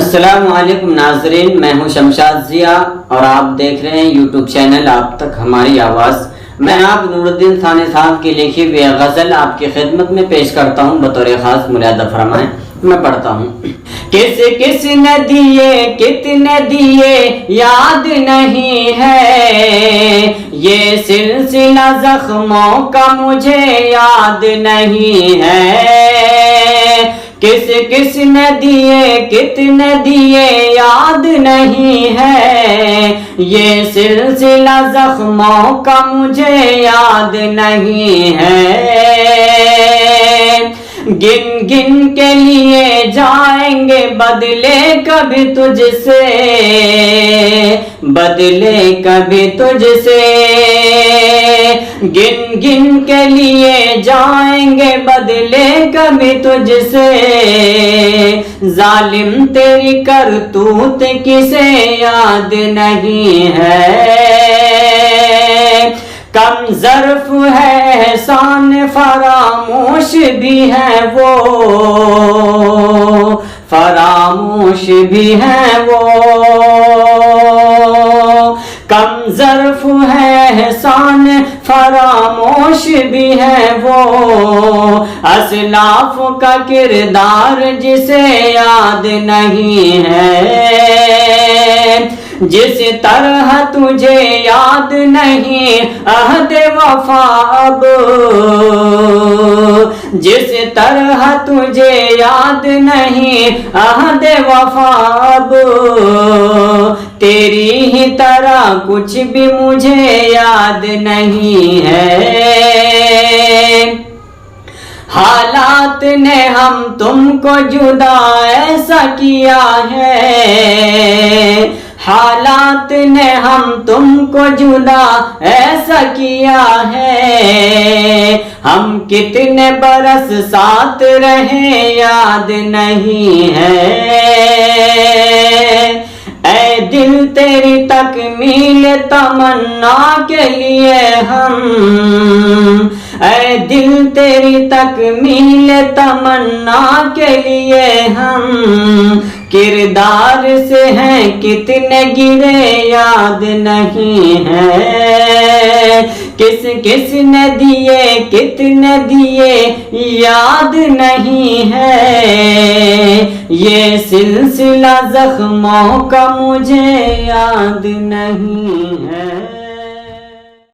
السلام علیکم ناظرین، میں ہوں شمشاد ضیاء اور آپ دیکھ رہے ہیں یوٹیوب چینل آپ تک ہماری آواز۔ میں آپ نور الدین ثانی صاحب کی لکھی ہوئی غزل آپ کی خدمت میں پیش کرتا ہوں، بطور خاص ملاحظہ فرمائیں۔ میں پڑھتا ہوں۔ کس کس نے دیے کتنے دیے یاد نہیں ہے، یہ سلسلہ زخموں کا مجھے یاد نہیں ہے۔ کس کس نے دیے کتنے دیے یاد نہیں ہے، یہ سلسلہ زخموں کا مجھے یاد نہیں ہے۔ گن گن کے لیے جائیں گے بدلے کبھی تجھ سے، بدلے کبھی تجھ سے۔ گن گن کے لیے جائیں گے بدلے کبھی تجھ سے، ظالم تیری کرتوت کسے یاد نہیں ہے۔ کم ظرف ہے احسان فراموش بھی ہے وہ، فراموش بھی ہے وہ۔ کم ظرف ہے احسان فراموش بھی ہے وہ، اسلاف کا کردار جسے یاد نہیں ہے۔ جس طرح تجھے یاد نہیں عہد وفا اب، جس طرح تجھے یاد نہیں عہد وفا اب، تیری ہی طرح کچھ بھی مجھے یاد نہیں ہے۔ حالات نے ہم تم کو جدا ایسا کیا ہے، حالات نے ہم تم کو جدا ایسا کیا ہے، ہم کتنے برس ساتھ رہے یاد نہیں ہے۔ اے دل تیری تکمیل تمنا کے لیے ہم، اے دل تیری تکمیل تمنا کے لیے ہم، کردار سے ہیں کتنے گرے یاد نہیں ہے۔ کس کس نے دیے کتنے دیے یاد نہیں ہے، یہ سلسلہ زخموں کا مجھے یاد نہیں ہے۔